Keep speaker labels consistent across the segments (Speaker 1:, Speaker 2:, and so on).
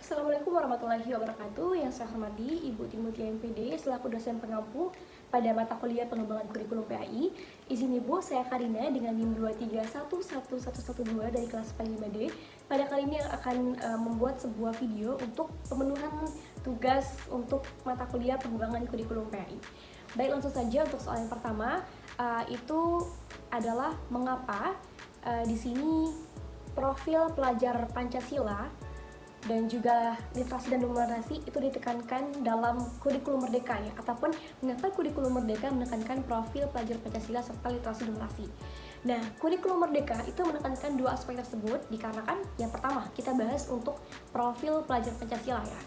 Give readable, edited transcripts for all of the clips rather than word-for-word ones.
Speaker 1: Assalamualaikum warahmatullahi wabarakatuh. Yang saya hormati Ibu Timutia MPD selaku dosen pengampu pada mata kuliah pengembangan kurikulum PAI. Izin Ibu, saya Karina dengan NIM 2311112 dari kelas P5D. Pada kali ini akan membuat sebuah video untuk pemenuhan tugas untuk mata kuliah pengembangan kurikulum PAI. Baik, langsung saja untuk soal yang pertama, itu adalah mengapa di sini profil pelajar Pancasila dan juga literasi dan numerasi itu ditekankan dalam kurikulum merdeka ya, ataupun mengapa kurikulum merdeka menekankan profil pelajar Pancasila serta literasi dan numerasi. Nah, kurikulum merdeka itu menekankan dua aspek tersebut dikarenakan yang pertama kita bahas untuk profil pelajar Pancasila ya.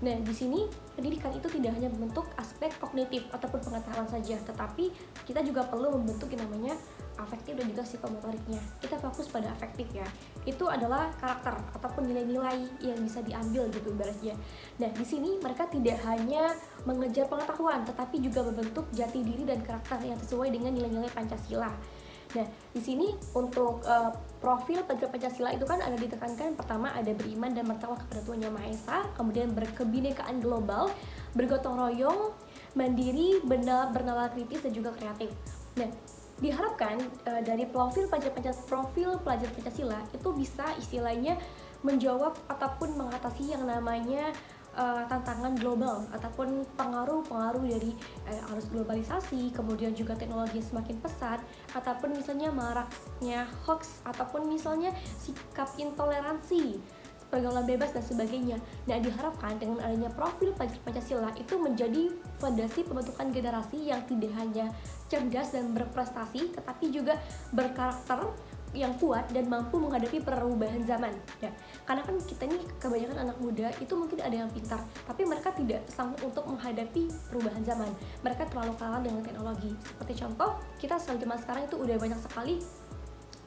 Speaker 1: Nah, di sini pendidikan itu tidak hanya membentuk aspek kognitif ataupun pengetahuan saja, tetapi kita juga perlu membentuk yang namanya afektif dan juga psikomotoriknya. Kita fokus pada afektif ya. Itu adalah karakter ataupun nilai-nilai yang bisa diambil gitu ibaratnya. Nah, di sini mereka tidak hanya mengejar pengetahuan, tetapi juga membentuk jati diri dan karakter yang sesuai dengan nilai-nilai Pancasila. Nah, di sini untuk profil pelajar Pancasila itu kan ada ditekankan pertama ada beriman dan bertakwa kepada Tuhan Yang Maha Esa, kemudian berkebinekaan global, bergotong royong, mandiri, bernalar kritis dan juga kreatif. Nah, diharapkan dari profil pelajar Pancasila itu bisa istilahnya menjawab ataupun mengatasi yang namanya tantangan global ataupun pengaruh dari arus globalisasi, kemudian juga teknologi yang semakin pesat, ataupun misalnya maraknya hoax, ataupun misalnya sikap intoleransi, pergaulan bebas dan sebagainya. Nah, diharapkan dengan adanya profil pelajar Pancasila itu menjadi fondasi pembentukan generasi yang tidak hanya cerdas dan berprestasi, tetapi juga berkarakter yang kuat dan mampu menghadapi perubahan zaman ya. Karena kan kita ini kebanyakan anak muda itu mungkin ada yang pintar, tapi mereka tidak sanggup untuk menghadapi perubahan zaman. Mereka terlalu kalah dengan teknologi. Seperti contoh, kita zaman sekarang itu udah banyak sekali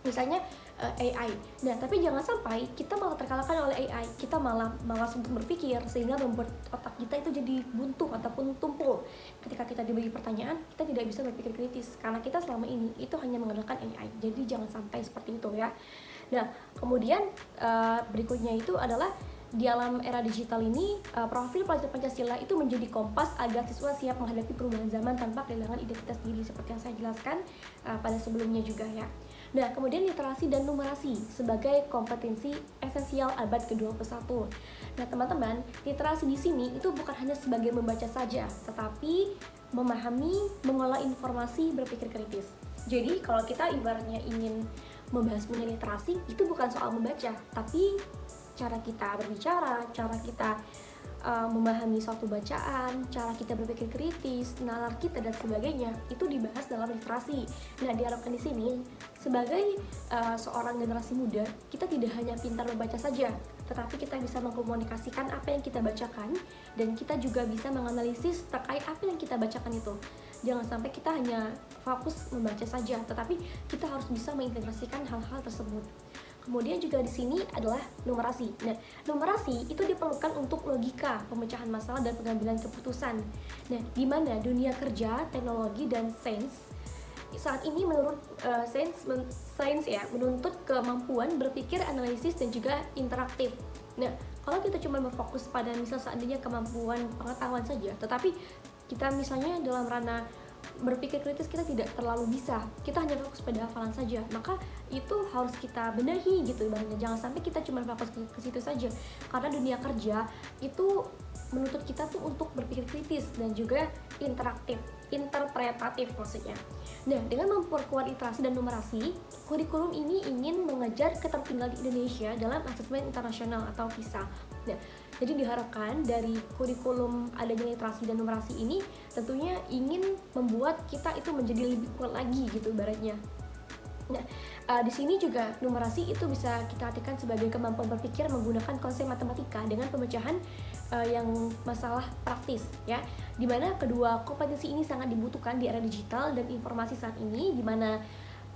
Speaker 1: misalnya AI. Nah, tapi jangan sampai kita malah terkalahkan oleh AI. Kita malah malas untuk berpikir sehingga membuat otak kita itu jadi buntu ataupun tumpul. Ketika kita diberi pertanyaan, kita tidak bisa berpikir kritis karena kita selama ini itu hanya mengandalkan AI. Jadi jangan sampai seperti itu ya. Nah, kemudian berikutnya itu adalah di alam era digital ini, profil pelajar Pancasila itu menjadi kompas agar siswa siap menghadapi perubahan zaman tanpa kehilangan identitas diri seperti yang saya jelaskan pada sebelumnya juga ya. Nah, kemudian literasi dan numerasi sebagai kompetensi esensial abad ke-21. Nah, teman-teman, literasi di sini itu bukan hanya sebagai membaca saja, tetapi memahami, mengolah informasi, berpikir kritis. Jadi, kalau kita ibaratnya ingin membahas mengenai literasi, itu bukan soal membaca, tapi cara kita berbicara, cara kita memahami suatu bacaan, cara kita berpikir kritis, nalar kita dan sebagainya itu dibahas dalam literasi. Nah, diharapkan di sini sebagai seorang generasi muda, kita tidak hanya pintar membaca saja, tetapi kita bisa mengkomunikasikan apa yang kita bacakan dan kita juga bisa menganalisis terkait apa yang kita bacakan itu. Jangan sampai kita hanya fokus membaca saja, tetapi kita harus bisa mengintegrasikan hal-hal tersebut. Kemudian juga di sini adalah numerasi. Nah, numerasi itu diperlukan untuk logika, pemecahan masalah dan pengambilan keputusan. Nah, di mana dunia kerja, teknologi dan sains saat ini menurut sains ya menuntut kemampuan berpikir, analisis dan juga interaktif. Nah, kalau kita cuma berfokus pada misal seandainya kemampuan pengetahuan saja, tetapi kita misalnya dalam ranah berpikir kritis kita tidak terlalu bisa, kita hanya fokus pada hafalan saja, maka itu harus kita benahi gitu ibaratnya. Jangan sampai kita cuma fokus ke situ saja, karena dunia kerja itu menuntut kita tuh untuk berpikir kritis dan juga interaktif, interpretatif maksudnya. Nah, dengan memperkuat literasi dan numerasi, kurikulum ini ingin mengejar ketertinggalan Indonesia dalam asesmen internasional atau PISA. Nah, jadi diharapkan dari kurikulum adanya literasi dan numerasi ini tentunya ingin membuat kita itu menjadi lebih kuat lagi gitu ibaratnya. Nah, di sini juga numerasi itu bisa kita artikan sebagai kemampuan berpikir menggunakan konsep matematika dengan pemecahan yang masalah praktis ya. Dimana kedua kompetensi ini sangat dibutuhkan di era digital dan informasi saat ini, dimana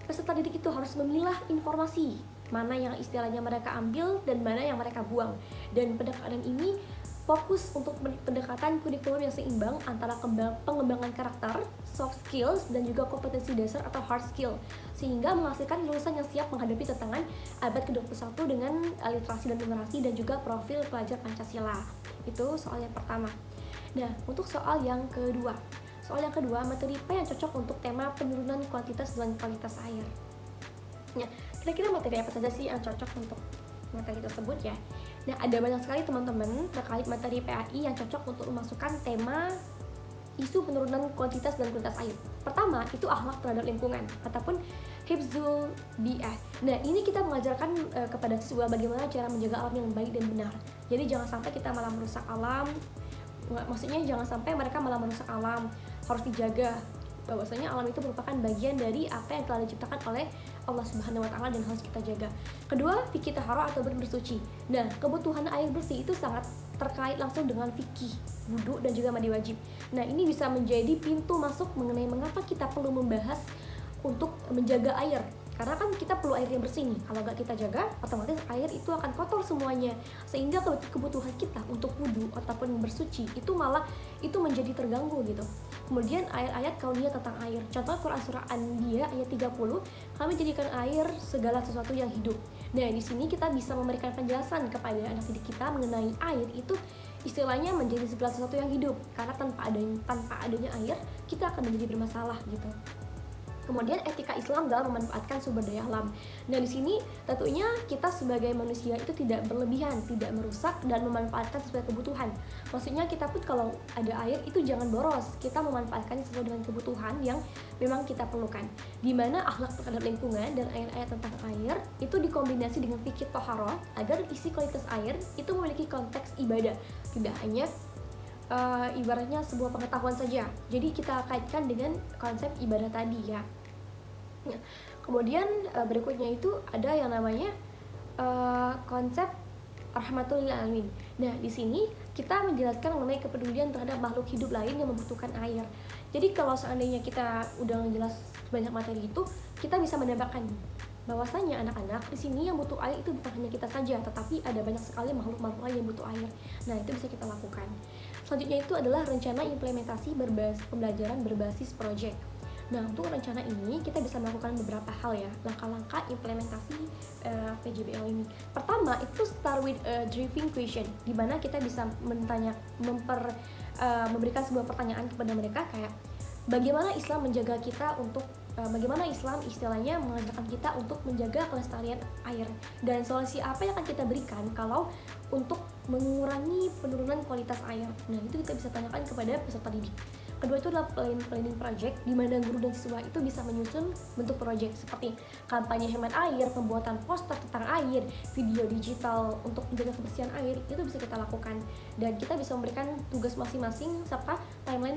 Speaker 1: peserta didik itu harus memilah informasi mana yang istilahnya mereka ambil dan mana yang mereka buang. Dan pendekatan ini fokus untuk pendekatan kurikulum yang seimbang antara pengembangan karakter, soft skills, dan juga kompetensi dasar atau hard skill, sehingga menghasilkan lulusan yang siap menghadapi tantangan abad ke-21 dengan literasi dan numerasi dan juga profil pelajar Pancasila. Itu soal yang pertama. Nah, untuk soal yang kedua, materi P yang cocok untuk tema penurunan kuantitas dan kualitas air. Nah, kira-kira materi apa saja sih yang cocok untuk materi tersebut ya? Nah, ada banyak sekali teman-teman terkait materi PAI yang cocok untuk memasukkan tema isu penurunan kuantitas dan kualitas air. Pertama, itu akhlak terhadap lingkungan ataupun hifzul bi'ah. Nah, ini kita mengajarkan kepada siswa bagaimana cara menjaga alam yang baik dan benar. Jadi jangan sampai kita malah merusak alam. Maksudnya jangan sampai mereka malah merusak alam. Harus dijaga. Bahwasanya alam itu merupakan bagian dari apa yang telah diciptakan oleh Allah Subhanahu wa taala dan harus kita jaga. Kedua, fikih taharah atau bersuci. Nah, kebutuhan air bersih itu sangat terkait langsung dengan fikih, wudu dan juga mandi wajib. Nah, ini bisa menjadi pintu masuk mengenai mengapa kita perlu membahas untuk menjaga air. Karena kan kita perlu air yang bersih nih. Kalau nggak kita jaga, otomatis air itu akan kotor semuanya. Sehingga kebutuhan kita untuk wudu ataupun bersuci itu malah itu menjadi terganggu gitu. Kemudian ayat-ayat kauniyah tentang air. Contoh Quran surah An-Anbiya ayat 30, kami jadikan air segala sesuatu yang hidup. Nah, di sini kita bisa memberikan penjelasan kepada anak didik kita mengenai air itu istilahnya menjadi segala sesuatu yang hidup. Karena tanpa adanya air, kita akan menjadi bermasalah gitu. Kemudian etika Islam dalam memanfaatkan sumber daya alam. Nah, di sini tentunya kita sebagai manusia itu tidak berlebihan, tidak merusak dan memanfaatkan sesuai kebutuhan. Maksudnya kita pun kalau ada air itu jangan boros. Kita memanfaatkan sesuai dengan kebutuhan yang memang kita perlukan. Di mana akhlak terhadap lingkungan dan ayat-ayat tentang air itu dikombinasi dengan fikih taharah agar isi kualitas air itu memiliki konteks ibadah. Tidak hanya ibaratnya sebuah pengetahuan saja. Jadi kita kaitkan dengan konsep ibadah tadi ya. Nah, kemudian berikutnya itu ada yang namanya konsep rahmatul lil alamin. Nah, di sini kita menjelaskan mengenai kepedulian terhadap makhluk hidup lain yang membutuhkan air. Jadi kalau seandainya kita udah ngejelas banyak materi itu, kita bisa menambahkan bahwasanya anak-anak di sini yang butuh air itu bukan hanya kita saja, tetapi ada banyak sekali makhluk-makhluk lain yang butuh air. Nah, itu bisa kita lakukan. Selanjutnya itu adalah rencana implementasi pembelajaran berbasis proyek. Nah, untuk rencana ini kita bisa melakukan beberapa hal ya, langkah-langkah implementasi PJBL ini. Pertama, itu start with a driving question, di mana kita bisa memberikan sebuah pertanyaan kepada mereka kayak bagaimana Islam menjaga kita untuk bagaimana Islam istilahnya mengajarkan kita untuk menjaga kelestarian air, dan solusi apa yang akan kita berikan kalau untuk mengurangi penurunan kualitas air. Nah, itu kita bisa tanyakan kepada peserta didik. Kedua itu adalah planning project, di mana guru dan siswa itu bisa menyusun bentuk project seperti kampanye hemat air, pembuatan poster tentang air, video digital untuk menjaga kebersihan air, itu bisa kita lakukan. Dan kita bisa memberikan tugas masing-masing serta timeline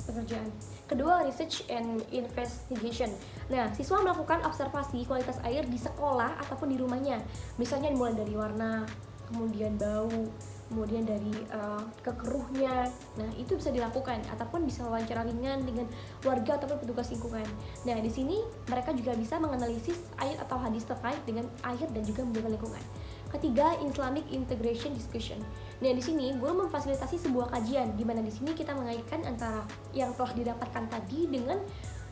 Speaker 1: pekerjaan. Kedua, research and investigation. Nah, siswa melakukan observasi kualitas air di sekolah ataupun di rumahnya. Misalnya mulai dari warna, kemudian bau, kemudian dari kekeruhnya. Nah, itu bisa dilakukan ataupun bisa wawancara ringan dengan warga ataupun petugas lingkungan. Nah, di sini mereka juga bisa menganalisis ayat atau hadis terkait dengan air dan juga menjaga lingkungan. Ketiga, Islamic Integration Discussion. Nah, di sini guru memfasilitasi sebuah kajian di mana di sini kita mengaitkan antara yang telah didapatkan tadi dengan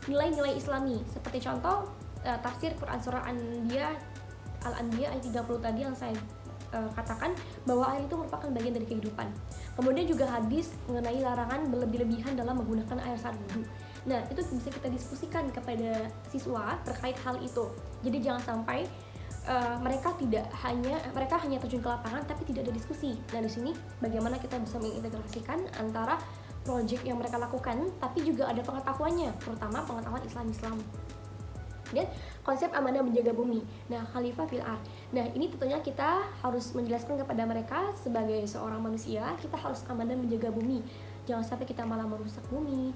Speaker 1: nilai-nilai Islami. Seperti contoh tafsir Quran surah Al-Anbiya ayat 30 tadi yang saya katakan bahwa air itu merupakan bagian dari kehidupan. Kemudian juga hadis mengenai larangan berlebih-lebihan dalam menggunakan air saat wudu. Nah, itu bisa kita diskusikan kepada siswa terkait hal itu. Jadi jangan sampai mereka hanya terjun ke lapangan tapi tidak ada diskusi. Nah, di sini bagaimana kita bisa mengintegrasikan antara proyek yang mereka lakukan tapi juga ada pengetahuannya, terutama pengetahuan Islam. Dan konsep amanah menjaga bumi. Nah, khalifah fil ard. Nah, ini tentunya kita harus menjelaskan kepada mereka sebagai seorang manusia, kita harus amanah menjaga bumi. Jangan sampai kita malah merusak bumi.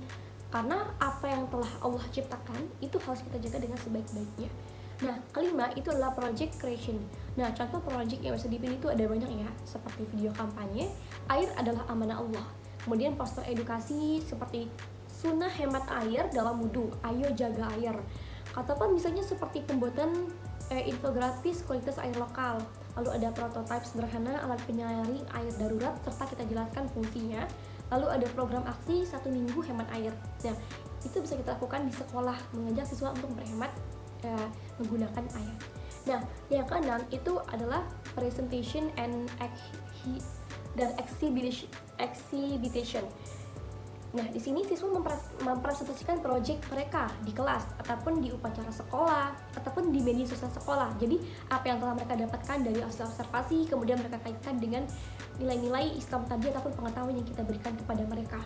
Speaker 1: Karena apa yang telah Allah ciptakan itu harus kita jaga dengan sebaik-baiknya. Nah, kelima itu adalah project creation. Nah, contoh project yang bisa dipilih itu ada banyak ya, seperti video kampanye, air adalah amanah Allah. Kemudian poster edukasi seperti sunnah hemat air dalam wudu, ayo jaga air. Ataupun misalnya seperti pembuatan infografis kualitas air lokal, lalu ada prototipe sederhana alat penyaring air darurat serta kita jelaskan fungsinya, lalu ada program aksi 1 minggu hemat air. Nah, itu bisa kita lakukan di sekolah, mengajak siswa untuk berhemat menggunakan air. Nah, yang keenam itu adalah presentation and exhibition. Nah, di sini siswa mempresentasikan proyek mereka di kelas ataupun di upacara sekolah ataupun di media sosial sekolah. Jadi, apa yang telah mereka dapatkan dari hasil observasi kemudian mereka kaitkan dengan nilai-nilai Islam tadi ataupun pengetahuan yang kita berikan kepada mereka.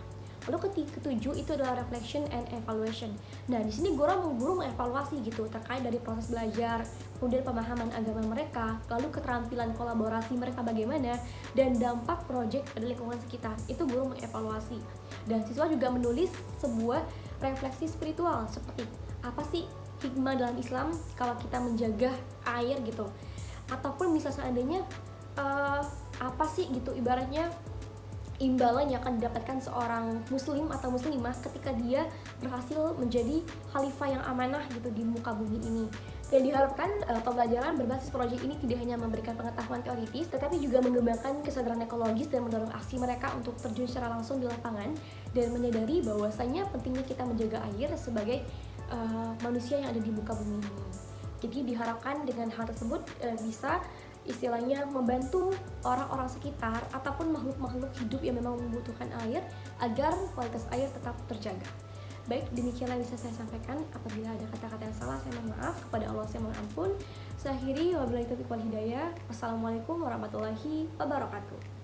Speaker 1: Lalu ketujuh itu adalah reflection and evaluation. Nah, di sini guru mengevaluasi gitu terkait dari proses belajar, kemudian pemahaman agama mereka, lalu keterampilan kolaborasi mereka bagaimana, dan dampak proyek pada lingkungan sekitar. Itu guru mengevaluasi. Dan siswa juga menulis sebuah refleksi spiritual seperti apa sih hikmah dalam Islam kalau kita menjaga air gitu. Ataupun misalnya seandainya apa sih gitu ibaratnya imbalan yang akan didapatkan seorang muslim atau muslimah ketika dia berhasil menjadi khalifah yang amanah gitu di muka bumi ini. Dan diharapkan pembelajaran berbasis proyek ini tidak hanya memberikan pengetahuan teoritis, tetapi juga mengembangkan kesadaran ekologis dan mendorong aksi mereka untuk terjun secara langsung di lapangan dan menyadari bahwasanya pentingnya kita menjaga air sebagai manusia yang ada di muka bumi ini. Jadi diharapkan dengan hal tersebut bisa istilahnya membantu orang-orang sekitar ataupun makhluk-makhluk hidup yang memang membutuhkan air agar kualitas air tetap terjaga. Baik, demikianlah bisa saya sampaikan. Apabila ada kata-kata yang salah, saya mohon maaf. Kepada Allah saya mohon ampun. Saya akhiri, wabillahi taufiq wal hidayah. Wassalamualaikum warahmatullahi wabarakatuh.